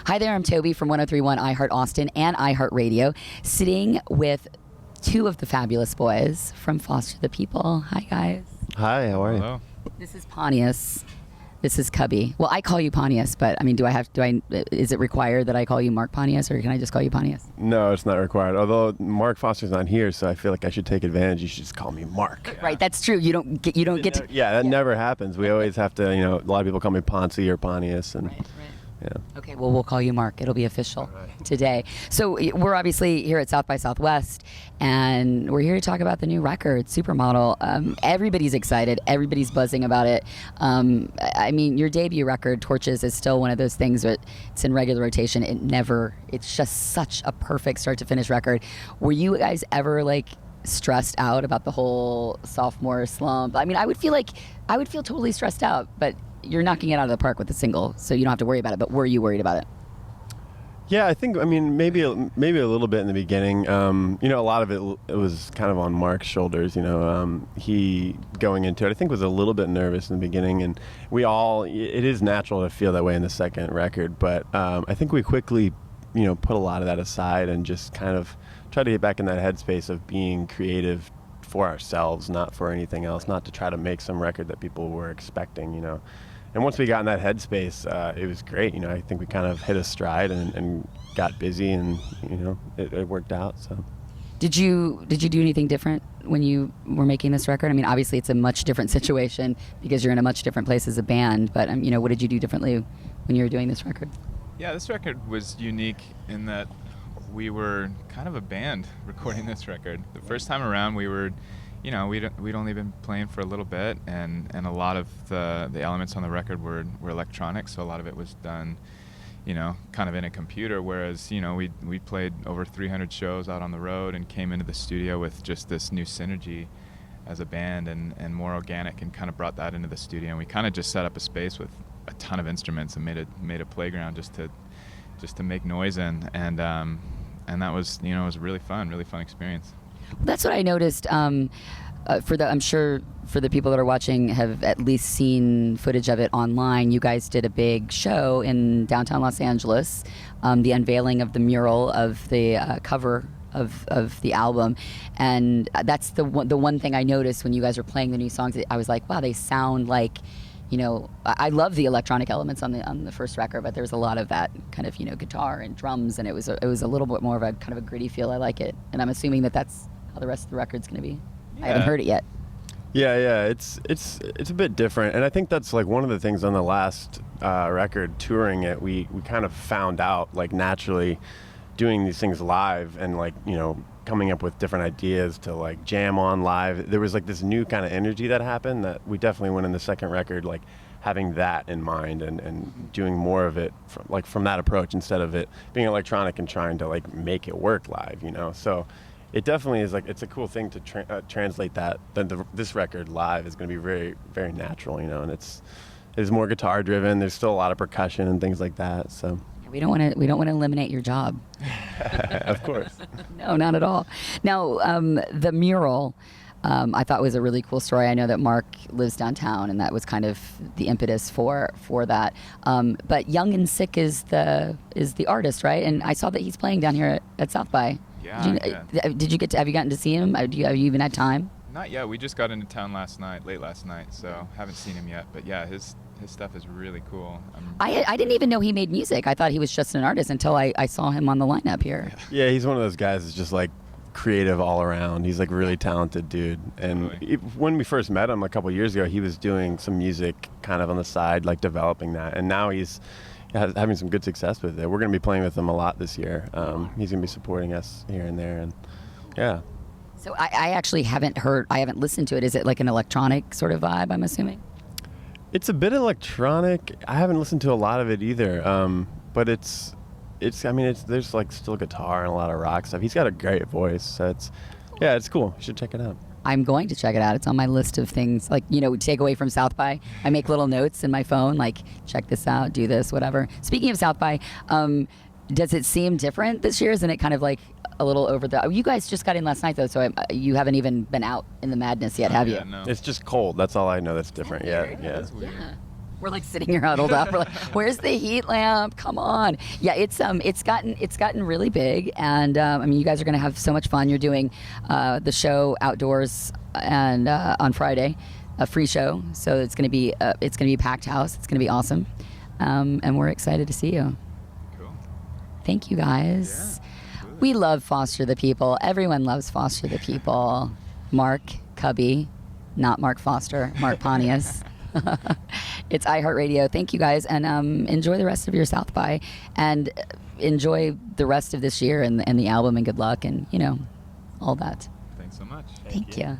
Hi there, I'm Tobi from 103.1 iHeartAustin and iHeartRadio, sitting with two of the fabulous boys from Foster the People. Hi, guys. Hi, how are you? Hello. This is Pontius. This is Cubby. Well, I call you Pontius, but I mean, is it required that I call you Mark Pontius, or can I just call you Pontius? No, it's not required. Although Mark Foster's not here, so I feel like I should take advantage. You should just call me Mark. Yeah. Right, that's true. You don't get to. Yeah, that never happens. We always have to, a lot of people call me Ponzi or Pontius, and Right. yeah. Okay, well, we'll call you Mark. It'll be official today. So we're obviously here at South by Southwest, and we're here to talk about the new record, Supermodel. Everybody's excited. Everybody's buzzing about it. I mean, your debut record, Torches, is still one of those things that it's in regular rotation. It's just such a perfect start to finish record. Were you guys ever stressed out about the whole sophomore slump? I mean, I would feel totally stressed out, but you're knocking it out of the park with the single, so you don't have to worry about it. But were you worried about it? Yeah, I think, maybe a little bit in the beginning. A lot of it was kind of on Mark's shoulders. He going into it, I think, was a little bit nervous in the beginning, and it is natural to feel that way in the second record. But I think we quickly, put a lot of that aside and just kind of try to get back in that headspace of being creative for ourselves, not for anything else, not to try to make some record that people were expecting, And once we got in that headspace, it was great. I think we kind of hit a stride and got busy, and it worked out. So, did you do anything different when you were making this record? I mean, obviously it's a much different situation because you're in a much different place as a band. But what did you do differently when you were doing this record? Yeah, this record was unique in that we were kind of a band recording this record. The first time around, we were. We'd only been playing for a little bit, and a lot of the elements on the record were electronic, so a lot of it was done, kind of in a computer, whereas, we played over 300 shows out on the road and came into the studio with just this new synergy as a band and more organic, and kind of brought that into the studio, and we kind of just set up a space with a ton of instruments and made a playground just to make noise in, and that was, it was a really fun experience. That's what I noticed. I'm sure for the people that are watching have at least seen footage of it online. You guys did a big show in downtown Los Angeles, the unveiling of the mural of the cover of the album, and that's the one thing I noticed when you guys were playing the new songs. I was like, wow, they sound like. I love the electronic elements on the first record, but there's a lot of that kind of guitar and drums, and it was a little bit more of a kind of a gritty feel. I like it, and I'm assuming that's how the rest of the record's going to be. Yeah. I haven't heard it yet. Yeah, it's a bit different, and I think that's one of the things on the last record, touring it. We kind of found out naturally doing these things live and coming up with different ideas to jam on live. There was this new kind of energy that happened that we definitely went in the second record having that in mind and doing more of it from that approach instead of it being electronic and trying to make it work live, So it definitely is it's a cool thing to translate that. This record live is going to be very, very natural, and it's more guitar driven. There's still a lot of percussion and things like that. So we don't want to eliminate your job. Of course. No, not at all. Now, the mural, I thought was a really cool story. I know that Mark lives downtown, and that was kind of the impetus for that. But Young and Sick is the artist, right? And I saw that he's playing down here at South by. Yeah. Have you gotten to see him? Have you even had time? Not yet. We just got into town late last night, so haven't seen him yet. But yeah, his stuff is really cool. I didn't even know he made music. I thought he was just an artist until I saw him on the lineup here. Yeah, he's one of those guys that's just creative all around. He's really talented dude. And when we first met him a couple years ago, he was doing some music kind of on the side, developing that. And now he's having some good success with it. We're going to be playing with him a lot this year. He's going to be supporting us here and there, and yeah. So I actually haven't listened to it. Is it an electronic sort of vibe, I'm assuming? It's a bit electronic. I haven't listened to a lot of it either, but there's still guitar and a lot of rock stuff. He's got a great voice, so it's cool. You should check it out. I'm going to check it out. It's on my list of things, take away from South by. I make little notes in my phone, check this out, do this, whatever. Speaking of South by, does it seem different this year? Isn't it kind of a little over the... You guys just got in last night, though, so you haven't even been out in the madness yet, have you? No. It's just cold. That's all I know that's different. Yeah. That's weird. Yeah. We're like sitting here huddled up. We're like, where's the heat lamp? Come on. Yeah, it's gotten really big, and I mean, you guys are gonna have so much fun. You're doing the show outdoors and on Friday, a free show. So it's gonna be packed house. It's gonna be awesome, and we're excited to see you. Cool. Thank you guys. We love Foster the People. Everyone loves Foster the People. Mark Cubby, not Mark Foster, Mark Pontius. It's iHeartRadio. Thank you guys, and enjoy the rest of your South by, and enjoy the rest of this year and the album, and good luck, and all that. Thanks so much. Thank you.